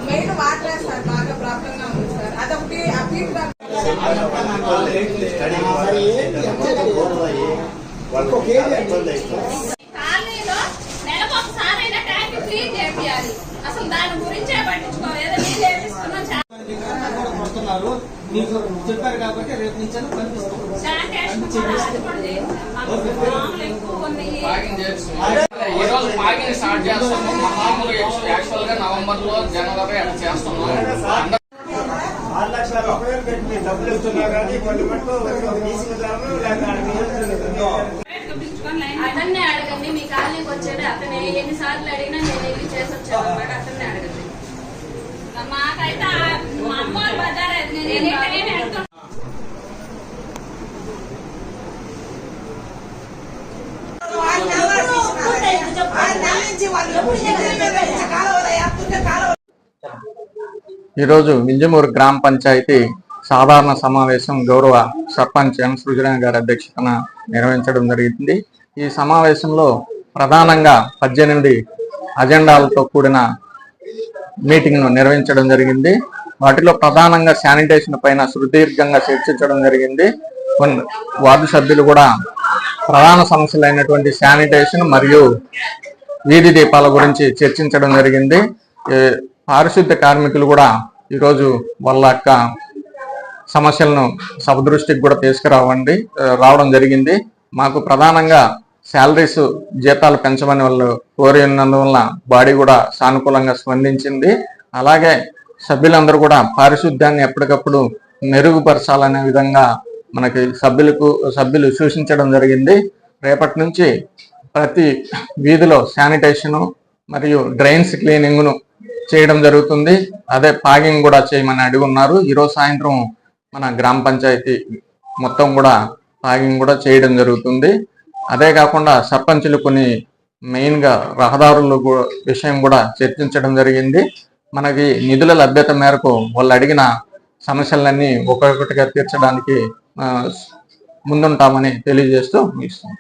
Main water sir బాగా problem గా ఉంది సార్. అదొకటి కాలనీలో నెలకు ఒకసారైనా ట్యాంక్ క్లీన్ చేయాలి. అసలు దాని గురించే పట్టించుకోవాలి. మీకు చెప్పారు కాబట్టి రేపు నుంచి ఈ రోజు పాగింగ్ స్టార్ట్ చేస్తాము. మామూలు యాక్చువల్ గా నవంబర్ లో జనవరి అట్లా చేస్తున్నాము. 6 లక్షల రూపాయలు పెట్టి డబ్బులు ఇస్తున్నారు కానీ కొన్ని అతన్నే అడగండి. మీ కాలనీకి వచ్చేది అతనే. ఎన్నిసార్లు అడిగినా నేను వెళ్ళి చేసి వచ్చాను అన్నాడు. అతన్నే అడగండి. మాకైతే మా అమ్మ బజార్ ఈరోజు వింజమూరు గ్రామ పంచాయతీ సాధారణ సమావేశం గౌరవ సర్పంచ్ ఎం సృజన గారి అధ్యక్షతన నిర్వహించడం జరిగింది. ఈ సమావేశంలో ప్రధానంగా 18 అజెండాలతో కూడిన మీటింగ్ ను నిర్వహించడం జరిగింది. వాటిలో ప్రధానంగా శానిటేషన్ పైన సుదీర్ఘంగా చర్చించడం జరిగింది. వార్డు సభ్యులు కూడా ప్రధాన సమస్యలైనటువంటి శానిటేషన్ మరియు వీధి దీపాల గురించి చర్చించడం జరిగింది. పారిశుద్ధ్య కార్మికులు కూడా ఈరోజు వాళ్ళ యొక్క సమస్యలను సభ దృష్టికి కూడా రావడం జరిగింది. మాకు ప్రధానంగా శాలరీస్ జీతాలు పెంచమని వాళ్ళు కోరినందువల్ల బాడీ కూడా సానుకూలంగా స్పందించింది. అలాగే సభ్యులందరూ కూడా పారిశుద్ధ్యాన్ని ఎప్పటికప్పుడు మెరుగుపరచాలనే విధంగా మనకి సభ్యులు సూచించడం జరిగింది. రేపటి నుంచి ప్రతి వీధిలో శానిటేషను మరియు డ్రైన్స్ క్లీనింగ్ను చేయడం జరుగుతుంది. అదే పాగింగ్ కూడా చేయమని అడిగి ఉన్నారు. ఈరోజు సాయంత్రం మన గ్రామ పంచాయతీ మొత్తం కూడా పాగింగ్ కూడా చేయడం జరుగుతుంది. అదే కాకుండా సర్పంచులు కొన్ని మెయిన్గా రహదారుల విషయం కూడా చర్చించడం జరిగింది. మనకి నిధుల లభ్యత మేరకు వాళ్ళు అడిగిన సమస్యలన్నీ ఒక్కొక్కటిగా తీర్చడానికి ముందుంటామని తెలియజేస్తూ ముగిస్తాం.